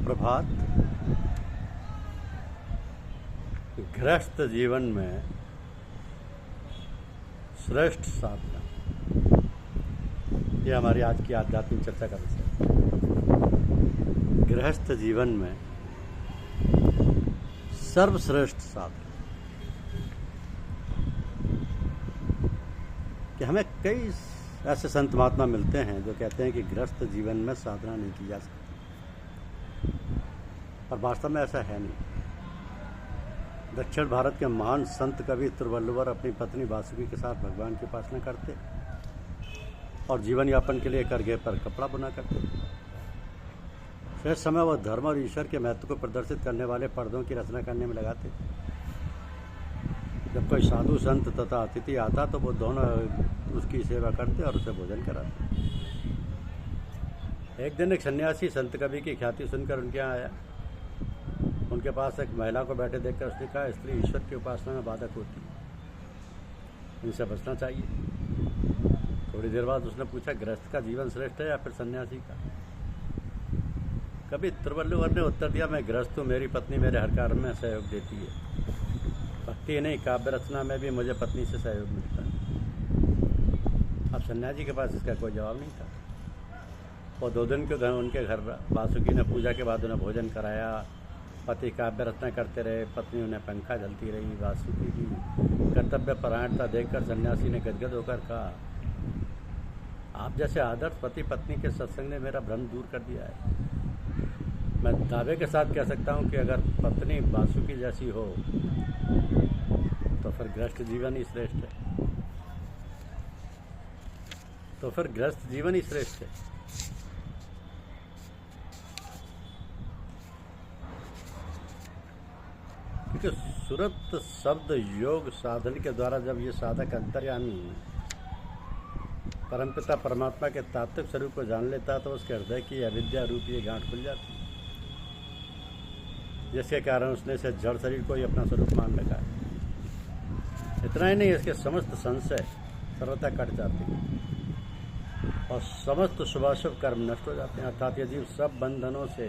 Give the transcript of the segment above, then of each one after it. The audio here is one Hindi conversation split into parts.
सुप्रभात। गृहस्थ जीवन में श्रेष्ठ साधना, यह हमारी आज की आध्यात्मिक चर्चा का विषय है। गृहस्थ जीवन में सर्वश्रेष्ठ साधना, कि हमें कई ऐसे संत महात्मा मिलते हैं जो कहते हैं कि गृहस्थ जीवन में साधना नहीं की जा सकती, और वास्तव में ऐसा है नहीं। दक्षिण भारत के महान संत कवि तिरुवल्लुवर अपनी पत्नी वासुकी के साथ भगवान की उपासना करते और जीवन यापन के लिए करघे पर कपड़ा बुना करते। शेष समय वह धर्म और ईश्वर के महत्व को प्रदर्शित करने वाले पर्दों की रचना करने में लगाते। जब कोई साधु संत तथा अतिथि आता तो वो दोनों उसकी सेवा करते और उसे भोजन कराते। एक दिन एक सन्यासी संत कवि की ख्याति सुनकर उनके यहाँ आया। उनके पास एक महिला को बैठे देखकर उसने कहा, स्त्री ईश्वर की उपासना में बाधक होती है, इनसे बचना चाहिए। थोड़ी देर बाद उसने पूछा, गृहस्थ का जीवन श्रेष्ठ है या फिर सन्यासी का? कभी तिरुवल्लुवर ने उत्तर दिया, मैं गृहस्थ हूँ, मेरी पत्नी मेरे हर कार्य में सहयोग देती है। भक्ति नहीं, काव्य रचना में भी मुझे पत्नी से सहयोग मिलता है। अब सन्यासी के पास इसका कोई जवाब नहीं था। वो 2 दिन के उनके घर वासुकी ने पूजा के बाद उन्हें भोजन कराया। पति काव्य रचना करते रहे, पत्नी उन्हें पंखा झलती रही। वासुकी की कर्तव्य परायणता देखकर सन्यासी ने गदगद होकर कहा, आप जैसे आदर्श पति पत्नी के सत्संग ने मेरा भ्रम दूर कर दिया है। मैं दावे के साथ कह सकता हूँ कि अगर पत्नी वासुकी जैसी हो तो फिर गृहस्थ जीवन ही श्रेष्ठ है। क्योंकि सुरत शब्द योग साधन के द्वारा जब ये साधक अंतर्यामी परमपिता परमात्मा के तात्विक स्वरूप को जान लेता तो उसके हृदय की अविद्या रूपी ये गांठ खुल जाती, जिसके कारण उसने इसे जड़ शरीर को ही अपना स्वरूप मान रखा है। इतना ही नहीं, इसके समस्त संशय सर्वथा कट जाते हैं और समस्त शुभाशुभ कर्म नष्ट हो जाते हैं। अर्थात ये जीव सब बंधनों से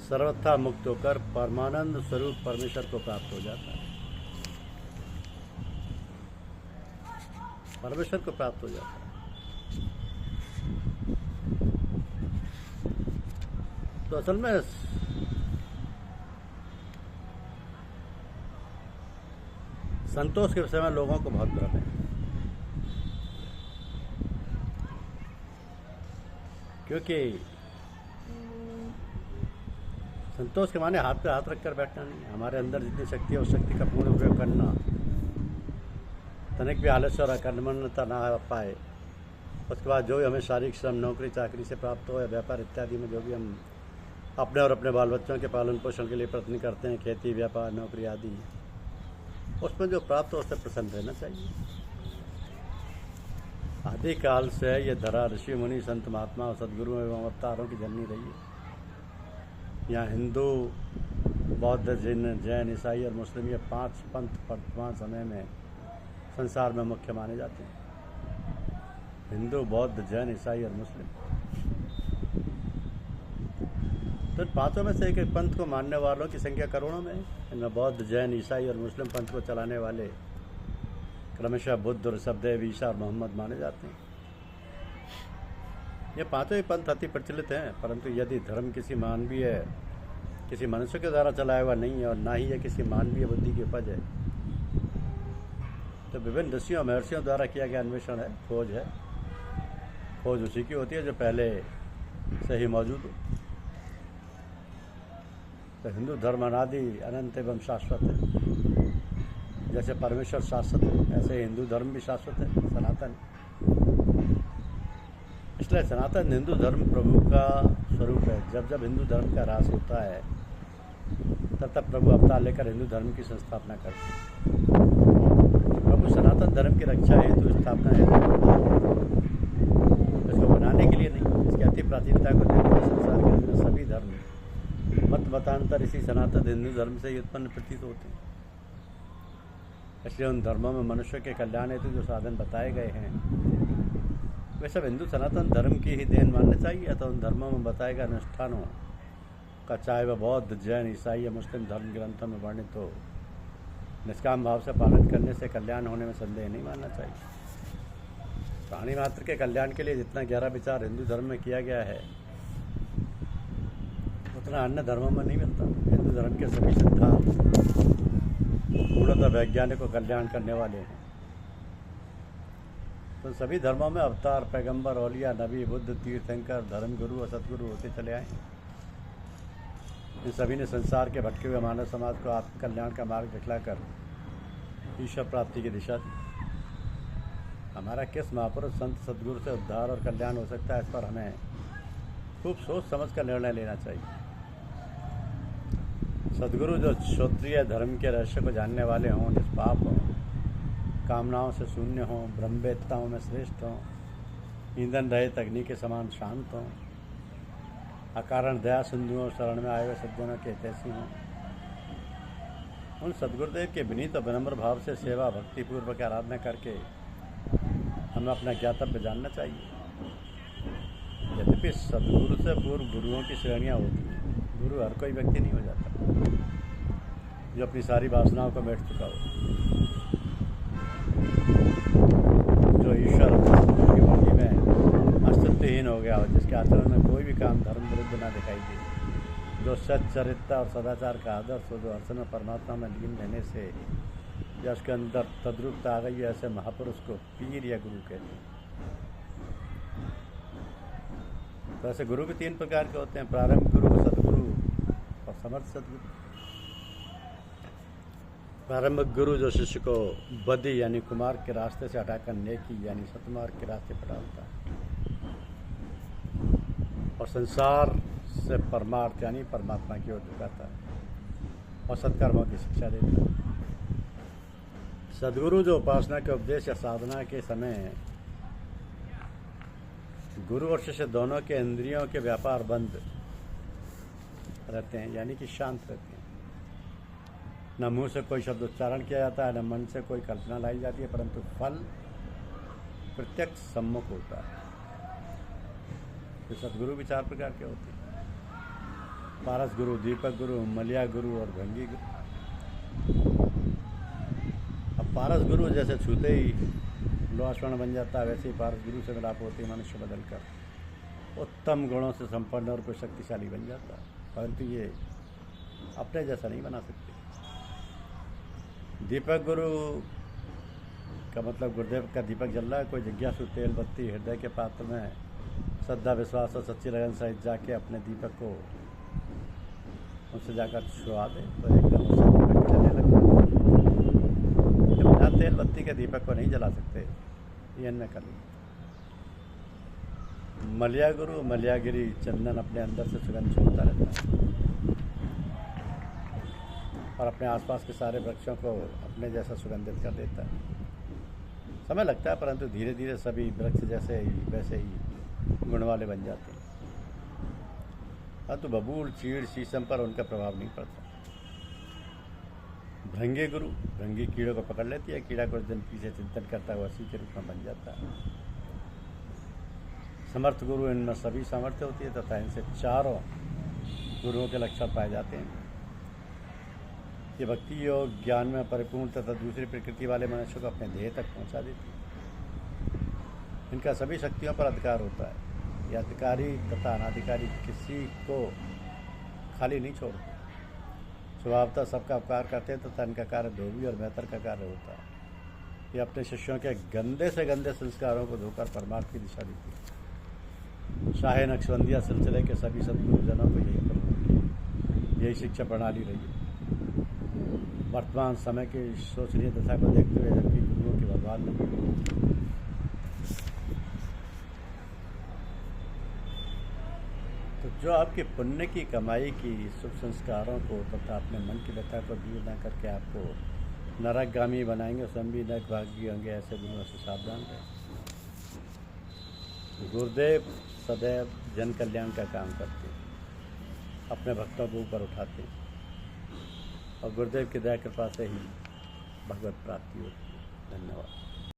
सर्वथा मुक्त होकर परमानंद स्वरूप परमेश्वर को प्राप्त हो जाता है। तो असल में संतोष के विषय में लोगों को बहुत भ्रम है, क्योंकि संतोष के माने हाथ पे हाथ रखकर बैठना नहीं। हमारे अंदर जितनी शक्ति है उस शक्ति का पूर्ण उपयोग करना, तनिक भी आलस्य और अकर्मण्यता ना पाए। उसके बाद जो भी हमें शारीरिक श्रम नौकरी चाकरी से प्राप्त हो या व्यापार इत्यादि में जो भी हम अपने और अपने बाल बच्चों के पालन पोषण के लिए प्रयत्न करते हैं, खेती व्यापार नौकरी आदि, उसमें जो प्राप्त हो उससे प्रसन्न रहना चाहिए। आदिकाल से ये धरा ऋषि मुनि संत महात्मा और सदगुरु एवं अवतारों की जननी रही है। यहाँ हिंदू बौद्ध जैन ईसाई और मुस्लिम, ये 5 पंथ वर्तमान समय में संसार में मुख्य माने जाते हैं। हिंदू बौद्ध जैन ईसाई और मुस्लिम, तो पांचों में से एक एक पंथ को मानने वालों की संख्या करोड़ों में है। इनमें बौद्ध जैन ईसाई और मुस्लिम पंथ को चलाने वाले क्रमशः बुद्ध, ऋषभदेव, ईसा और मोहम्मद माने जाते हैं। ये पांचों ही पंथ अति प्रचलित हैं, परंतु यदि धर्म किसी मनुष्य के द्वारा चलाया हुआ नहीं है और ना ही यह किसी मानवीय बुद्धि की उपज है, तो विभिन्न ऋषियों महर्षियों द्वारा किया गया अन्वेषण है, खोज उसी की होती है जो पहले से ही मौजूद हो। तो हिंदू धर्म अनादि अनंत एवं शाश्वत है। जैसे परमेश्वर शाश्वत है, ऐसे हिंदू धर्म भी शाश्वत है, सनातन। इसलिए सनातन हिंदू धर्म प्रभु का स्वरूप है। जब जब हिंदू धर्म का ह्रास होता है तब तब प्रभु अवतार लेकर हिंदू धर्म की संस्थापना करते हैं। प्रभु सनातन धर्म की रक्षा हेतु स्थापना है, इसको बनाने के लिए नहीं। इसकी अति प्राचीनता को देखकर संसार के अंदर सभी धर्म मतांतर इसी सनातन हिंदू धर्म से ही उत्पन्न प्रतीत होते हैं। इसलिए उन धर्मों में मनुष्य के कल्याण हेतु जो साधन बताए गए हैं वे सब हिंदू सनातन धर्म की ही देन मानने चाहिए, तो उन धर्मों में बताए गए अनुष्ठानों का चाहे वह बौद्ध, जैन, ईसाई या मुस्लिम धर्म ग्रंथों में वर्णित हो, निष्काम भाव से पालन करने से कल्याण होने में संदेह नहीं मानना चाहिए। प्राणी मात्र के कल्याण के लिए जितना गहरा विचार हिंदू धर्म में किया गया है उतना अन्य धर्मों में नहीं मिलता। हिंदू धर्म के सभी सिद्धांत पूर्णतः वैज्ञानिक और कल्याण करने वाले हैं। तो सभी धर्मों में अवतार, पैगंबर, औलिया, नबी, बुद्ध, तीर्थंकर, धर्मगुरु और सतगुरु होते चले आए हैं। इन सभी ने संसार के भटके हुए मानव समाज को आत्मकल्याण का मार्ग दिखलाकर ईश्वर प्राप्ति की दिशा दी। हमारा किस महापुरुष संत सदगुरु से उद्धार और कल्याण हो सकता है, इस पर हमें खूब सोच समझ कर निर्णय लेना चाहिए। सदगुरु जो क्षत्रिय धर्म के रहस्य को जानने वाले हों, निष्पाप हों, कामनाओं से शून्य हों, ब्रह्मवेत्ताओं में श्रेष्ठ हों, ईंधन रहित अग्नि के समान शांत हों, अकारण दया सिंधुओं शरण में आए हुए सज्जनों के हितैषी हों, उन सदगुरुदेव के विनीत और विनम्र भाव से सेवा भक्तिपूर्वक आराधना करके हमें अपना ज्ञातव्य जानना चाहिए। यद्यपि सदगुरु से पूर्व गुरुओं की श्रेणियाँ होती हैं। गुरु हर कोई व्यक्ति नहीं हो जाता जो अपनी सारी वासनाओं को मिट चुका हो, जो ईश्वर की वाणी में अस्तित्वहीन हो गया हो, जिसके आचरण में कोई भी काम धर्म विरुद्ध ना दिखाई दे, जो सच्चरित्र और सदाचार का आदर्श हो, जो हर समय परमात्मा में लीन रहने से या उसके अंदर तद्रूपता आ गई है, ऐसे महापुरुष को पीर या गुरु कहते हैं। तो ऐसे गुरु भी तीन प्रकार के होते हैं: प्रारंभ गुरु, सदगुरु और समर्थ सदगुरु। प्रारंभिक गुरु जो शिष्य को बदी यानी कुमार्ग के रास्ते से हटाकर नेकी यानी सतमार्ग के रास्ते पर डालता है और संसार से परमार्थ यानी परमात्मा की ओर झुकाता है और सत्कर्मों की शिक्षा देता है। सदगुरु जो उपासना के उपदेश या साधना के समय गुरु और शिष्य दोनों के इंद्रियों के व्यापार बंद रहते हैं, यानी कि शांत रहते हैं। न मुंह से कोई शब्द उच्चारण किया जाता है, न मन से कोई कल्पना लाई जाती है, परंतु फल प्रत्यक्ष सम्मुख होता है। तो सदगुरु भी चार प्रकार के होते हैं: पारस गुरु, दीपक गुरु, मलिया गुरु और भंगी गुरु। अब पारस गुरु जैसे छूते ही लोहा स्वर्ण बन जाता है, वैसे ही पारस गुरु से मिलाप होते ही मनुष्य बदलकर उत्तम गुणों से संपन्न और कोई शक्तिशाली बन जाता है, परंतु ये अपने जैसा नहीं बना सकते। दीपक गुरु का मतलब गुरुदेव का दीपक जल रहा है, कोई जिज्ञासु तेल बत्ती हृदय के पात्र में श्रद्धा, विश्वास और सच्ची लगन सहित जाके अपने दीपक को उससे जाकर छुआ दे तो एकदम उससे दीपक जलने लगता है। जब बिना तेल बत्ती के दीपक को नहीं जला सकते, ये इनमें कर ली। मलिया गुरु, मलियागिरी चंदन अपने अंदर से सुगंध छोड़ता रहता है और अपने आसपास के सारे वृक्षों को अपने जैसा सुगंधित कर देता है। समय लगता है, परंतु धीरे धीरे सभी वृक्ष जैसे ही वैसे ही गुण वाले बन जाते हैं। तो बबूल, चीड़, शीशम पर उनका प्रभाव नहीं पड़ता। भृंगी गुरु, भृंगी कीड़ों को पकड़ लेती है, कीड़ा कुछ दिन पीछे चिंतन करता है, उसी के रूप में बन जाता है। समर्थ गुरु, इनमें सभी सामर्थ्य होती है तथा इनसे चारों गुरुओं के लक्षण पाए जाते हैं। ये भक्ति योग ज्ञान में परिपूर्ण तथा दूसरी प्रकृति वाले मनुष्य को अपने ध्येय तक पहुंचा देती है। इनका सभी शक्तियों पर अधिकार होता है। ये अधिकारी तथा अनाधिकारी किसी को खाली नहीं छोड़ते, स्वभावतः सबका उपकार करते हैं तथा इनका कार्य धोबी और बेहतर का कार्य होता है। ये अपने शिष्यों के गंदे से गंदे संस्कारों को धोकर परमार्थ की दिशा देती है। शाही नक्शबंदिया सिलसिले के सभी सदगुरुजनों को यही शिक्षा प्रणाली रही है। वर्तमान समय की सोचनीय दशा को देखते हुए जबकि गुरुओं की बर्बाद नहीं। तो जो आपके पुण्य की कमाई की शुभ संस्कारों को तथा अपने मन की व्यथा को दूर न करके आपको नरकगामी बनाएंगे, स्वयं भी नरकभागी होंगे, ऐसे गुरुओं से सावधान रहें। गुरुदेव सदैव जन कल्याण का काम करते हैं, अपने भक्तों को ऊपर उठाते हैं और गुरुदेव की दया कृपा से ही भगवत प्राप्ति होती है। धन्यवाद।